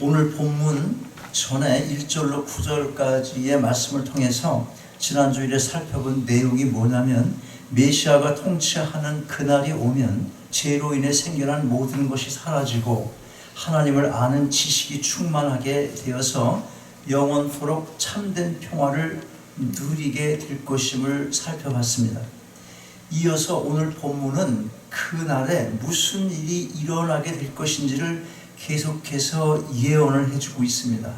오늘 본문 전에 1절로 9절까지의 말씀을 통해서 지난주일에 살펴본 내용이 뭐냐면 메시아가 통치하는 그날이 오면 죄로 인해 생겨난 모든 것이 사라지고 하나님을 아는 지식이 충만하게 되어서 영원토록 참된 평화를 누리게 될 것임을 살펴봤습니다. 이어서 오늘 본문은 그날에 무슨 일이 일어나게 될 것인지를 계속해서 예언을 해주고 있습니다.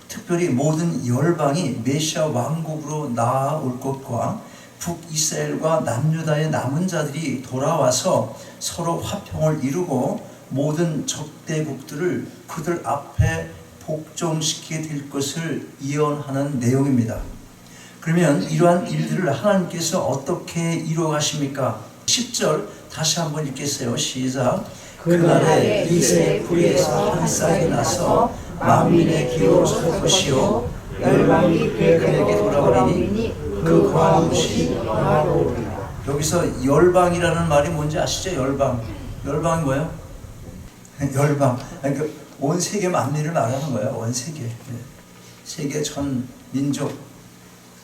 특별히 모든 열방이 메시아 왕국으로 나아올 것과 북이스라엘과 남유다의 남은 자들이 돌아와서 서로 화평을 이루고 모든 적대국들을 그들 앞에 복종시키게 될 것을 예언하는 내용입니다. 그러면 이러한 일들을 하나님께서 어떻게 이루어가십니까? 10절 다시 한번 읽겠어요. 시작. 그날에 이새의 뿌리에서 한 싹이 나서 만민의 기호로 설 것이요 열방이 그에게 돌아오리니 그 거하는 영화로우리라. 여기서 열방이라는 말이 뭔지 아시죠? 열방이 뭐예요? 열방. 그러니까 온 세계 만민을 말하는 거예요. 온 세계. 세계 전 민족.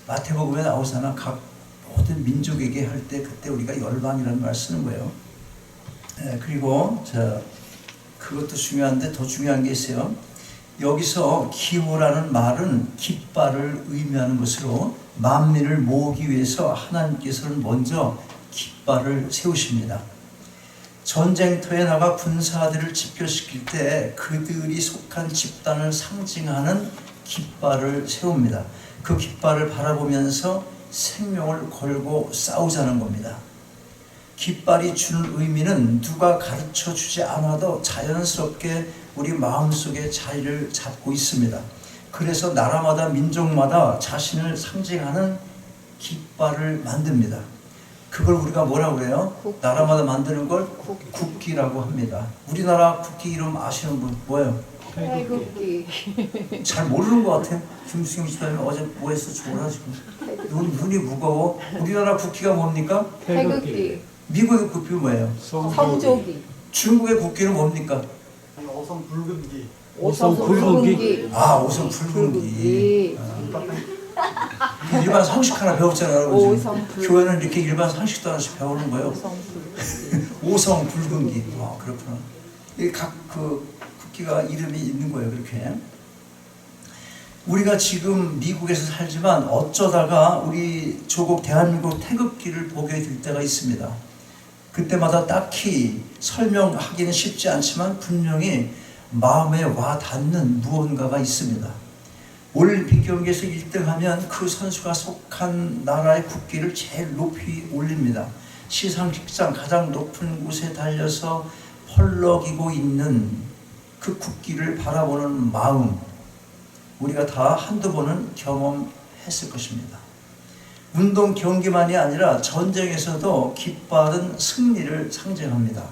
마태복음에 나오잖아. 각 모든 민족에게 할 때 그때 우리가 열방이라는 말 쓰는 거예요. 그리고 그것도 중요한데 더 중요한 게 있어요. 여기서 기호라는 말은 깃발을 의미하는 것으로 만민을 모으기 위해서 하나님께서는 먼저 깃발을 세우십니다. 전쟁터에 나가 군사들을 집결시킬 때 그들이 속한 집단을 상징하는 깃발을 세웁니다. 그 깃발을 바라보면서 생명을 걸고 싸우자는 겁니다. 깃발이 주는 의미는 누가 가르쳐 주지 않아도 자연스럽게 우리 마음속에 자리를 잡고 있습니다. 그래서 나라마다 민족마다 자신을 상징하는 깃발을 만듭니다. 그걸 우리가 뭐라고 그래요? 국기. 나라마다 만드는 걸 국기라고 합니다. 우리나라 국기 이름 아시는 분 뭐예요? 태극기. 잘 모르는 것 같아요. 김수경 집사님 어제 뭐 했어? 졸아지고 눈이 무거워. 우리나라 국기가 뭡니까? 태극기. 미국의 국기는 뭐예요? 성조기. 중국의 국기는 뭡니까? 오성 붉은기. 오성 붉은기. 아, 오성 붉은기. 일반 상식 하나 배웠잖아요. 교회는 이렇게 일반 상식도 하나씩 배우는 거예요. 오성 붉은기. 와, 그렇구나. 각 국기가 이름이 있는 거예요. 그렇게. 우리가 지금 미국에서 살지만 어쩌다가 우리 조국 대한민국 태극기를 보게 될 때가 있습니다. 그때마다 딱히 설명하기는 쉽지 않지만 분명히 마음에 와 닿는 무언가가 있습니다. 올림픽 경기에서 1등하면 그 선수가 속한 나라의 국기를 제일 높이 올립니다. 시상식장 가장 높은 곳에 달려서 펄럭이고 있는 그 국기를 바라보는 마음, 우리가 다 한두 번은 경험했을 것입니다. 운동 경기만이 아니라 전쟁에서도 깃발은 승리를 상징합니다.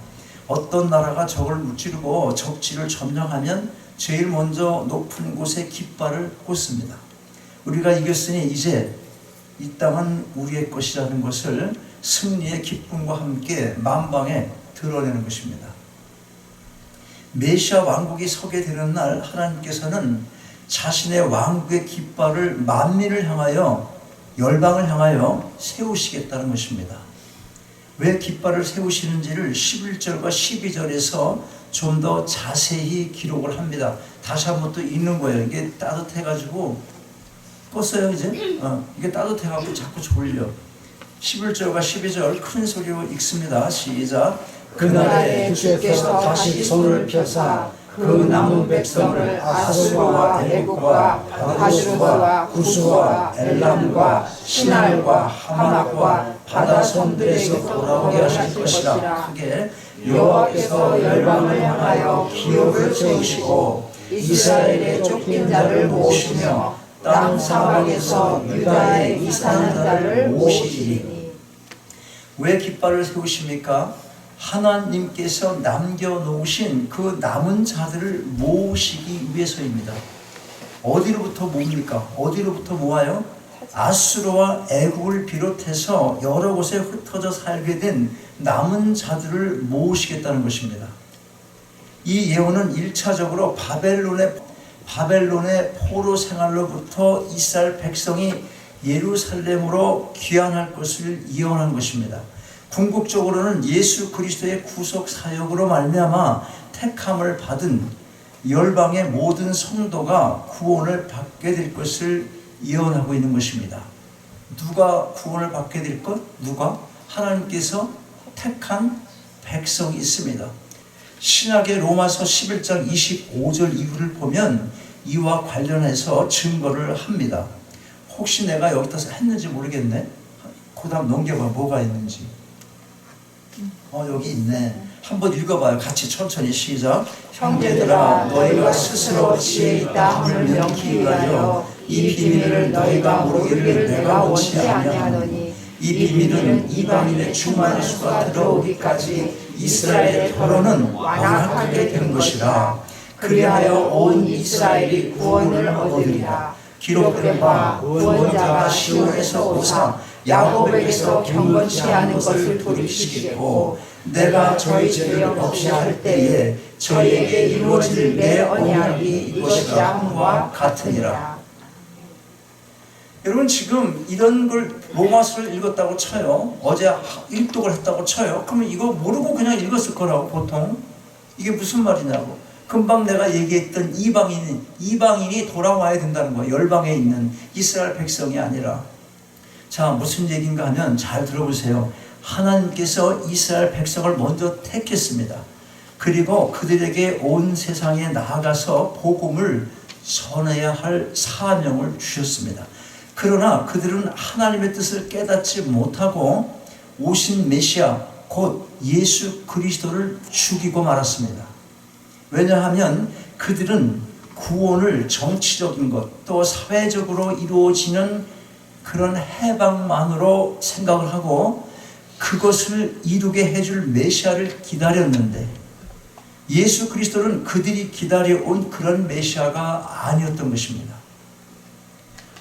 어떤 나라가 적을 무찌르고 적지를 점령하면 제일 먼저 높은 곳에 깃발을 꽂습니다. 우리가 이겼으니 이제 이 땅은 우리의 것이라는 것을 승리의 기쁨과 함께 만방에 드러내는 것입니다. 메시아 왕국이 서게 되는 날 하나님께서는 자신의 왕국의 깃발을 만민을 향하여 열방을 향하여 세우시겠다는 것입니다. 왜 깃발을 세우시는지를 11절과 12절에서 좀 더 자세히 기록을 합니다. 다시 한번 또 읽는 거예요. 이게 따뜻해가지고 껐어요 이제? 이게 따뜻해가지고 자꾸 졸려. 11절과 12절 큰 소리로 읽습니다. 시작. 그날에 주께서 다시 손을 펴사 그 남은 백성을 아수르와 애국과 바슈르와 구스와 엘람과 시날과 하맛과 바다섬들에서 돌아오게 하실 것이라. 크게 여호와께서 열방을 향하여 기업을 세우시고 이스라엘의 쫓긴 자를 모으시며 땅 사방에서 유다의 이사는 자를 모으시리니. 왜 깃발을 세우십니까? 하나님께서 남겨놓으신 그 남은 자들을 모으시기 위해서입니다. 어디로부터 모읍니까? 어디로부터 모아요? 아수르와 애국을 비롯해서 여러 곳에 흩어져 살게 된 남은 자들을 모으시겠다는 것입니다. 이 예언은 1차적으로 바벨론의 포로 생활로부터 이스라엘 백성이 예루살렘으로 귀환할 것을 예언한 것입니다. 궁극적으로는 예수 그리스도의 구속 사역으로 말미암아 택함을 받은 열방의 모든 성도가 구원을 받게 될 것을 예언하고 있는 것입니다. 누가 구원을 받게 될 것? 누가? 하나님께서 택한 백성이 있습니다. 신약의 로마서 11장 25절 이후를 보면 이와 관련해서 증거를 합니다. 혹시 내가 여기다 했는지 모르겠네. 그 다음 넘겨봐. 뭐가 있는지. 여기 있네. 한번 읽어봐요. 같이 천천히 시작. 형제들아 너희가 스스로 지혜 있다 함을 명기 위하여 이 비밀을 너희가 모르기를 내가 원치 아니하노니 이 비밀은 이방인의 충만한 수가 들어오기까지 이스라엘의 혀로는 완악하게 된 것이라. 그리하여 온 이스라엘이 구원을 얻으리라. 기록된 바 구원자가 시온에서 오사 야곱에게서 경건치 않은 것을 돌이키시겠고 내가 저희 죄 없이 할 때에 저희에게 이루어질 내 언약이 이것이라 함과 같으니라. 여러분 지금 이런 걸 로마서를 읽었다고 쳐요. 어제 일독을 했다고 쳐요. 그러면 이거 모르고 그냥 읽었을 거라고 보통. 이게 무슨 말이냐고. 금방 내가 얘기했던 이방인이 돌아와야 된다는 거예요. 열방에 있는 이스라엘 백성이 아니라. 자, 무슨 얘기인가 하면 잘 들어보세요. 하나님께서 이스라엘 백성을 먼저 택했습니다. 그리고 그들에게 온 세상에 나아가서 복음을 전해야 할 사명을 주셨습니다. 그러나 그들은 하나님의 뜻을 깨닫지 못하고 오신 메시아 곧 예수 그리스도를 죽이고 말았습니다. 왜냐하면 그들은 구원을 정치적인 것 또 사회적으로 이루어지는 그런 해방만으로 생각을 하고 그것을 이루게 해줄 메시아를 기다렸는데 예수 그리스도는 그들이 기다려온 그런 메시아가 아니었던 것입니다.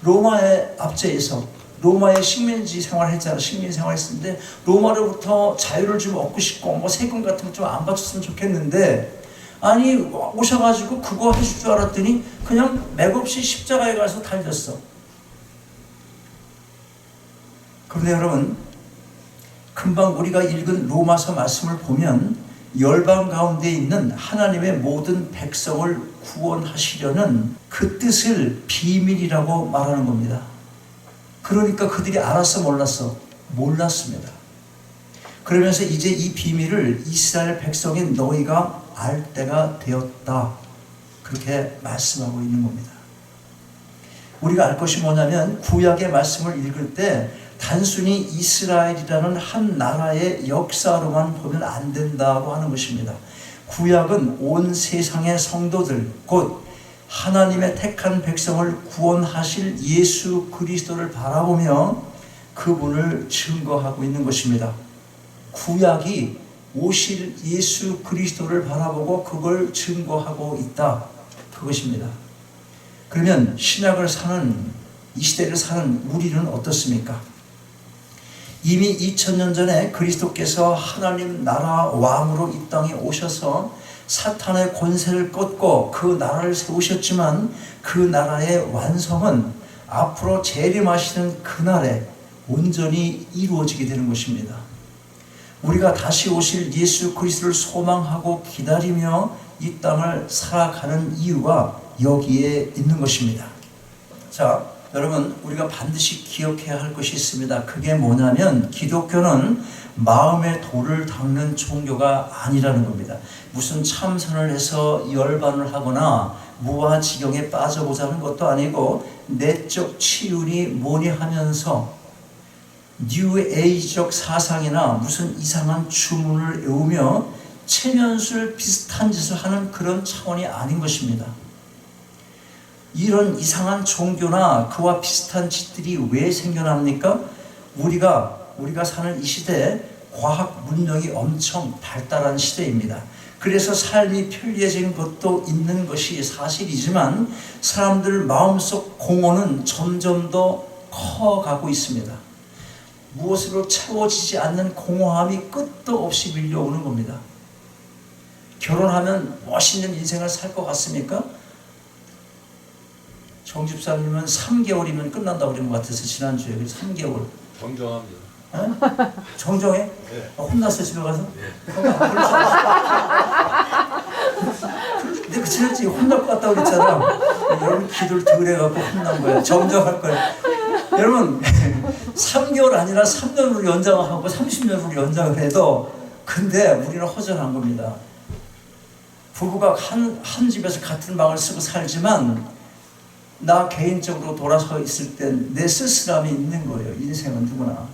로마의 압제에서 로마의 식민지 생활했잖아요. 식민 생활했는데 로마로부터 자유를 좀 얻고 싶고 뭐 세금 같은 거 좀 안 받쳤으면 좋겠는데 아니 오셔가지고 그거 해줄 줄 알았더니 그냥 맥없이 십자가에 가서 달렸어. 그런데 여러분 금방 우리가 읽은 로마서 말씀을 보면 열방 가운데 있는 하나님의 모든 백성을 구원하시려는 그 뜻을 비밀이라고 말하는 겁니다. 그러니까 그들이 알았어 몰랐어? 몰랐습니다. 그러면서 이제 이 비밀을 이스라엘 백성인 너희가 알 때가 되었다. 그렇게 말씀하고 있는 겁니다. 우리가 알 것이 뭐냐면 구약의 말씀을 읽을 때 단순히 이스라엘이라는 한 나라의 역사로만 보면 안 된다고 하는 것입니다. 구약은 온 세상의 성도들 곧 하나님의 택한 백성을 구원하실 예수 그리스도를 바라보며 그분을 증거하고 있는 것입니다. 구약이 오실 예수 그리스도를 바라보고 그걸 증거하고 있다. 그것입니다. 그러면 신약을 사는 이 시대를 사는 우리는 어떻습니까? 이미 2000년 전에 그리스도께서 하나님 나라 왕으로 이 땅에 오셔서 사탄의 권세를 꺾고 그 나라를 세우셨지만 그 나라의 완성은 앞으로 재림하시는 그날에 온전히 이루어지게 되는 것입니다. 우리가 다시 오실 예수 그리스도를 소망하고 기다리며 이 땅을 살아가는 이유가 여기에 있는 것입니다. 자, 여러분 우리가 반드시 기억해야 할 것이 있습니다. 그게 뭐냐면 기독교는 마음의 돌을 닦는 종교가 아니라는 겁니다. 무슨 참선을 해서 열반을 하거나 무아지경에 빠져보자는 것도 아니고 내적 치유니 뭐니 하면서 뉴에이지적 사상이나 무슨 이상한 주문을 외우며 체면술 비슷한 짓을 하는 그런 차원이 아닌 것입니다. 이런 이상한 종교나 그와 비슷한 짓들이 왜 생겨납니까? 우리가 사는 이 시대에 과학 문명이 엄청 발달한 시대입니다. 그래서 삶이 편리해진 것도 있는 것이 사실이지만 사람들 마음속 공허는 점점 더 커가고 있습니다. 무엇으로 채워지지 않는 공허함이 끝도 없이 밀려오는 겁니다. 결혼하면 멋있는 인생을 살 것 같습니까? 정 집사님은 3개월이면 끝난다고 그런 것 같아서 지난주에 3개월. 정정합니다. 어? 정정해? 네. 혼났어 집에 가서? 근데 그 지난주에 혼날 것 같다고 그랬잖아. 여러분 기도를 덜 해갖고 혼난 거야. 정정할 거야. 여러분 3개월 아니라 3년으로 연장하고 30년으로 연장을 해도 근데 우리는 허전한 겁니다. 부부가 한 집에서 같은 방을 쓰고 살지만 나 개인적으로 돌아서 있을 땐 내 쓸쓸함이 있는 거예요. 인생은 누구나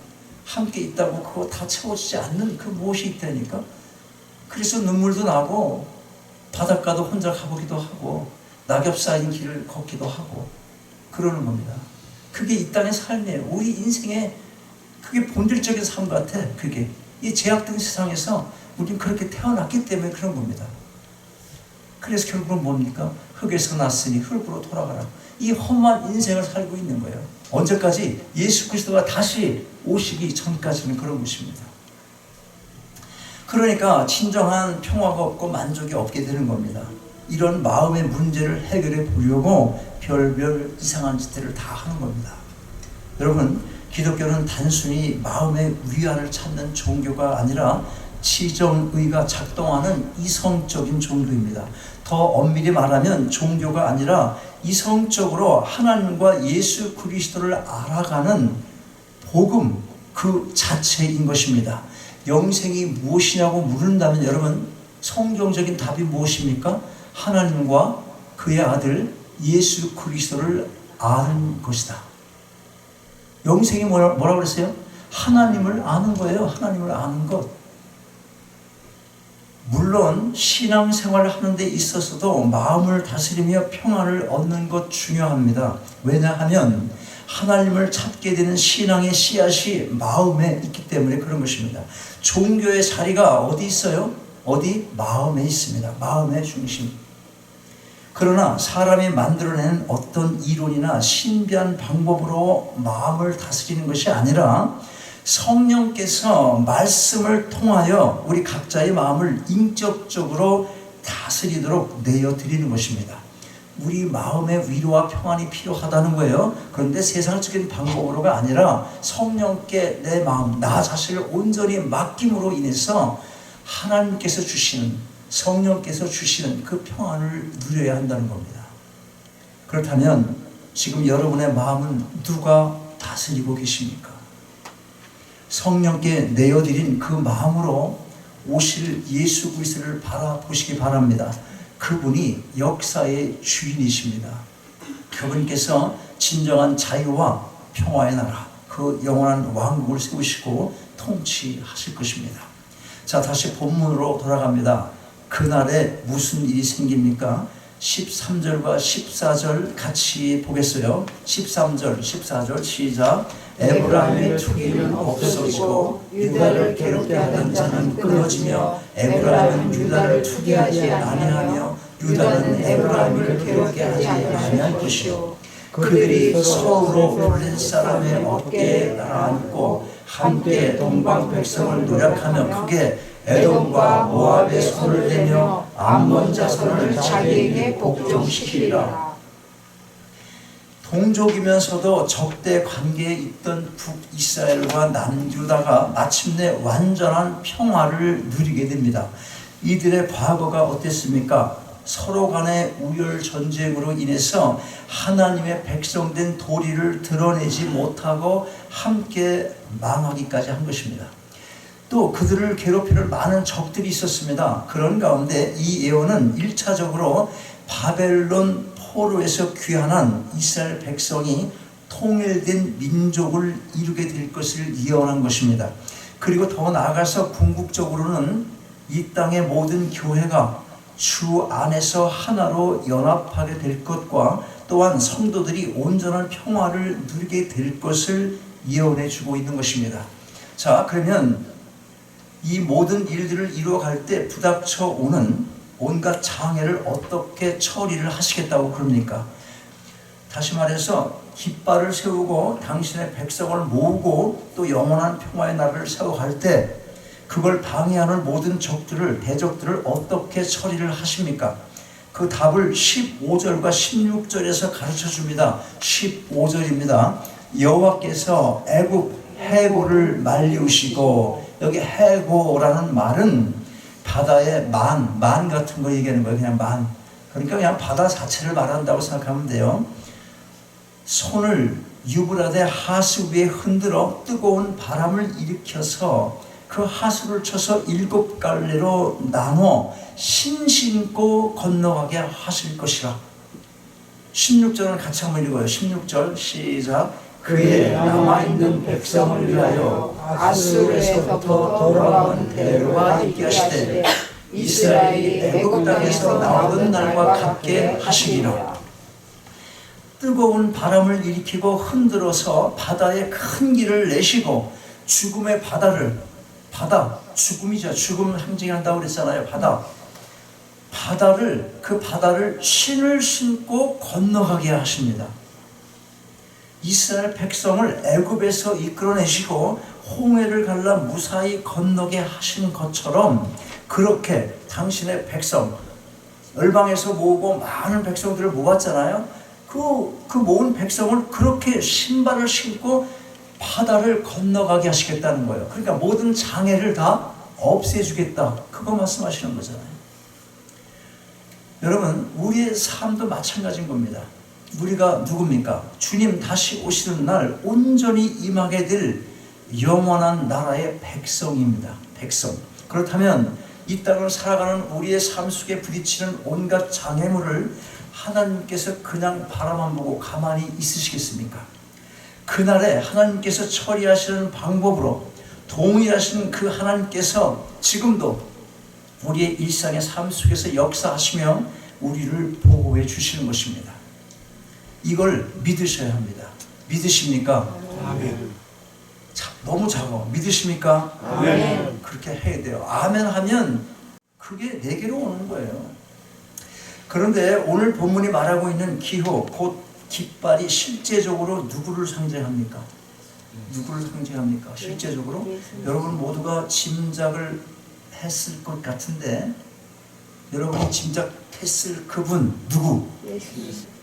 함께 있다고 그거 다 채워지지 않는 그 무엇이 있다니까. 그래서 눈물도 나고 바닷가도 혼자 가보기도 하고 낙엽 쌓인 길을 걷기도 하고 그러는 겁니다. 그게 이 땅의 삶이에요. 우리 인생의 그게 본질적인 삶 같아. 그게 이 제약된 세상에서 우리는 그렇게 태어났기 때문에 그런 겁니다. 그래서 결국은 뭡니까? 흙에서 났으니 흙으로 돌아가라. 이 험한 인생을 살고 있는 거예요. 언제까지? 예수 그리스도가 다시 오시기 전까지는 그런 것입니다. 그러니까 진정한 평화가 없고 만족이 없게 되는 겁니다. 이런 마음의 문제를 해결해 보려고 별별 이상한 짓들을 다 하는 겁니다. 여러분, 기독교는 단순히 마음의 위안을 찾는 종교가 아니라 지정의가 작동하는 이성적인 종교입니다. 더 엄밀히 말하면 종교가 아니라 이성적으로 하나님과 예수 그리스도를 알아가는 복음 그 자체인 것입니다. 영생이 무엇이냐고 물은다면 여러분 성경적인 답이 무엇입니까? 하나님과 그의 아들 예수 그리스도를 아는 것이다. 영생이 뭐라고 그랬어요? 하나님을 아는 거예요. 하나님을 아는 것. 물론 신앙생활을 하는 데 있어서도 마음을 다스리며 평안을 얻는 것 중요합니다. 왜냐하면 하나님을 찾게 되는 신앙의 씨앗이 마음에 있기 때문에 그런 것입니다. 종교의 자리가 어디 있어요? 어디? 마음에 있습니다. 마음의 중심. 그러나 사람이 만들어낸 어떤 이론이나 신비한 방법으로 마음을 다스리는 것이 아니라 성령께서 말씀을 통하여 우리 각자의 마음을 인격적으로 다스리도록 내어드리는 것입니다. 우리 마음의 위로와 평안이 필요하다는 거예요. 그런데 세상적인 방법으로가 아니라 성령께 내 마음, 나 자신을 온전히 맡김으로 인해서 하나님께서 주시는, 성령께서 주시는 그 평안을 누려야 한다는 겁니다. 그렇다면 지금 여러분의 마음은 누가 다스리고 계십니까? 성령께 내어드린 그 마음으로 오실 예수 그리스도를 바라보시기 바랍니다. 그분이 역사의 주인이십니다. 그분께서 진정한 자유와 평화의 나라, 그 영원한 왕국을 세우시고 통치하실 것입니다. 자, 다시 본문으로 돌아갑니다. 그날에 무슨 일이 생깁니까? 13절과 14절 같이 보겠어요. 13절, 14절 시작. 에브라임의 투기는 없어지고 유다를 괴롭게 하던 자는 끊어지며 에브라임은 유다를 투기하지 아니하며 유다는 에브라임을 괴롭게 하지 아니할 것이요 그들이 서로 블레셋 사람의 어깨에 나앉고 함께 동방 백성을 노력하며 크게 에돔과 모압의 손을 대며 암몬 자손을 자기에게 복종시키리라. 동족이면서도 적대 관계에 있던 북이스라엘과 남유다가 마침내 완전한 평화를 누리게 됩니다. 이들의 과거가 어땠습니까? 서로 간의 우열 전쟁으로 인해서 하나님의 백성된 도리를 드러내지 못하고 함께 망하기까지 한 것입니다. 또 그들을 괴롭히는 많은 적들이 있었습니다. 그런 가운데 이 예언은 1차적으로 바벨론 포로에서 귀환한 이스라엘 백성이 통일된 민족을 이루게 될 것을 예언한 것입니다. 그리고 더 나아가서 궁극적으로는 이 땅의 모든 교회가 주 안에서 하나로 연합하게 될 것과 또한 성도들이 온전한 평화를 누리게 될 것을 예언해 주고 있는 것입니다. 자, 그러면 이 모든 일들을 이루어갈 때 부닥쳐 오는 온갖 장애를 어떻게 처리를 하시겠다고 그럽니까? 다시 말해서 깃발을 세우고 당신의 백성을 모으고 또 영원한 평화의 나라를 세워갈 때 그걸 방해하는 모든 적들을, 대적들을 어떻게 처리를 하십니까? 그 답을 15절과 16절에서 가르쳐 줍니다. 15절입니다. 여호와께서 애굽 해고를 말리우시고, 여기 해고라는 말은 바다의 만 같은 거 얘기하는 거예요. 그냥 만. 그러니까 그냥 바다 자체를 말한다고 생각하면 돼요. 손을 유브라데 하수 위에 흔들어 뜨거운 바람을 일으켜서 그 하수를 쳐서 7갈래로 나눠 신신고 건너가게 하실 것이라. 16절은 같이 한번 읽어요. 16절 시작. 그의 남아있는 백성을 위하여 아수르에서부터 돌아온 대로가 있게 하시되 이스라엘이 애굽 땅에서 나오던 날과 같게 하시리라. 뜨거운 바람을 일으키고 흔들어서 바다에 큰 길을 내시고 죽음의 바다, 죽음이죠. 죽음을 상징한다고 그랬잖아요. 그 바다를 신을 신고 건너가게 하십니다. 이스라엘 백성을 애굽에서 이끌어내시고 홍해를 갈라 무사히 건너게 하신 것처럼 그렇게 당신의 백성, 열방에서 모으고 많은 백성들을 모았잖아요. 그 모은 백성을 그렇게 신발을 신고 바다를 건너가게 하시겠다는 거예요. 그러니까 모든 장애를 다 없애주겠다. 그거 말씀하시는 거잖아요. 여러분, 우리의 삶도 마찬가지인 겁니다. 우리가 누굽니까? 주님 다시 오시는 날 온전히 임하게 될 영원한 나라의 백성입니다. 백성. 그렇다면 이 땅을 살아가는 우리의 삶 속에 부딪히는 온갖 장애물을 하나님께서 그냥 바라만 보고 가만히 있으시겠습니까? 그날에 하나님께서 처리하시는 방법으로 동일하신 그 하나님께서 지금도 우리의 일상의 삶 속에서 역사하시며 우리를 보호해 주시는 것입니다. 이걸 믿으셔야 합니다. 믿으십니까? 아멘. 너무 작아. 믿으십니까? 아멘. 그렇게 해야 돼요. 아멘 하면 그게 내게로 오는 거예요. 그런데 오늘 본문이 말하고 있는 기호, 곧 깃발이 실제적으로 누구를 상징합니까? 누구를 상징합니까? 실제적으로? 여러분 모두가 짐작을 했을 것 같은데 여러분이 짐작했을 그분 누구?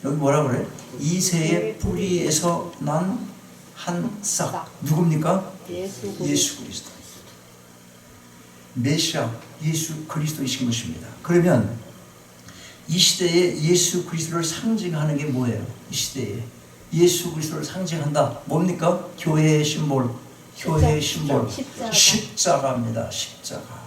여기 뭐라 그래? 이새의 뿌리에서 난 한 싹. 누굽니까? 예수 그리스도. 메시아 예수 그리스도이신 것입니다. 그러면 이 시대에 예수 그리스도를 상징하는 게 뭐예요? 이 시대에 예수 그리스도를 상징한다. 뭡니까? 교회의 심볼. 교회의 심볼. 십자가입니다. 십자가.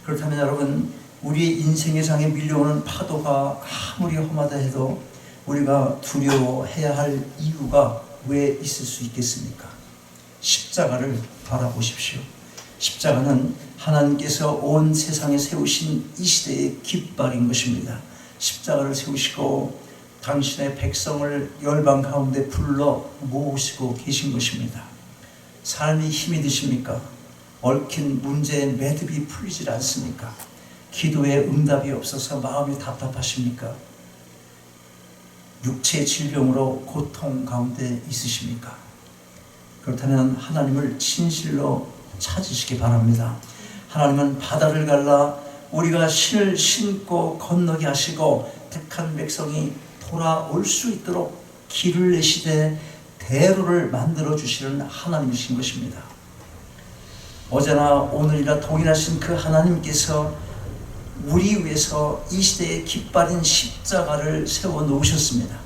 그렇다면 여러분, 우리의 인생의 장에 밀려오는 파도가 아무리 험하다 해도 우리가 두려워해야 할 이유가 왜 있을 수 있겠습니까? 십자가를 바라보십시오. 십자가는 하나님께서 온 세상에 세우신 이 시대의 깃발인 것입니다. 십자가를 세우시고 당신의 백성을 열방 가운데 불러 모으시고 계신 것입니다. 삶이 힘이 드십니까? 얽힌 문제의 매듭이 풀리질 않습니까? 기도에 응답이 없어서 마음이 답답하십니까? 육체의 질병으로 고통 가운데 있으십니까? 그렇다면 하나님을 진실로 찾으시기 바랍니다. 하나님은 바다를 갈라 우리가 신을 신고 건너게 하시고 택한 백성이 돌아올 수 있도록 길을 내시되 대로를 만들어 주시는 하나님이신 것입니다. 어제나 오늘이나 동일하신 그 하나님께서 우리 위해서 이 시대의 깃발인 십자가를 세워 놓으셨습니다.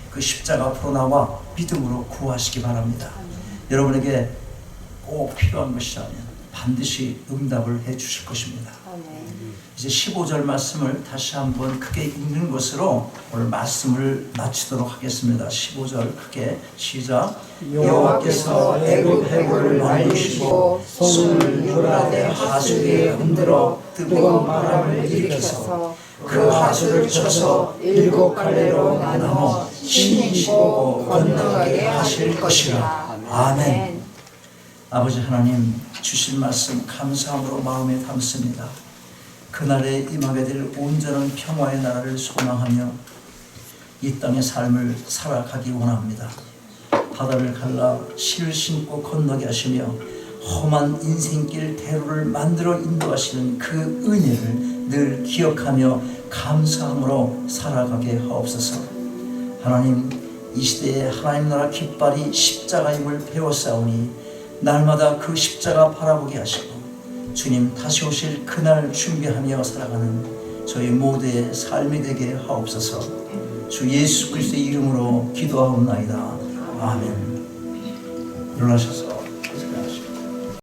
그 십자가 앞으로 나와 믿음으로 구하시기 바랍니다. 여러분에게 꼭 필요한 것이라면 반드시 응답을 해 주실 것입니다. 이제 15절 말씀을 다시 한번 크게 읽는 것으로 오늘 말씀을 마치도록 하겠습니다. 15절 크게 시작. 여호와께서 애굽 해골을 말리시고 손을 유브라데 하수 위에 흔들어 뜨거운 바람을 일으켜서 그 하수를 쳐서 7갈래로 나눠 신이시고 건너가게 하실 것이라. 아멘. 아버지 하나님, 주신 말씀 감사함으로 마음에 담습니다. 그날에 임하게 될 온전한 평화의 나라를 소망하며 이 땅의 삶을 살아가기 원합니다. 바다를 갈라 실을 신고 건너게 하시며 험한 인생길 대로를 만들어 인도하시는 그 은혜를 늘 기억하며 감사함으로 살아가게 하옵소서. 하나님, 이 시대에 하나님 나라 깃발이 십자가임을 배웠사오니 날마다 그 십자가 바라보게 하시고 주님 다시 오실 그날 준비하며 살아가는 저희 모두의 삶이 되게 하옵소서. 주 예수 그리스도의 이름으로 기도하옵나이다. 아멘. 일어나셔서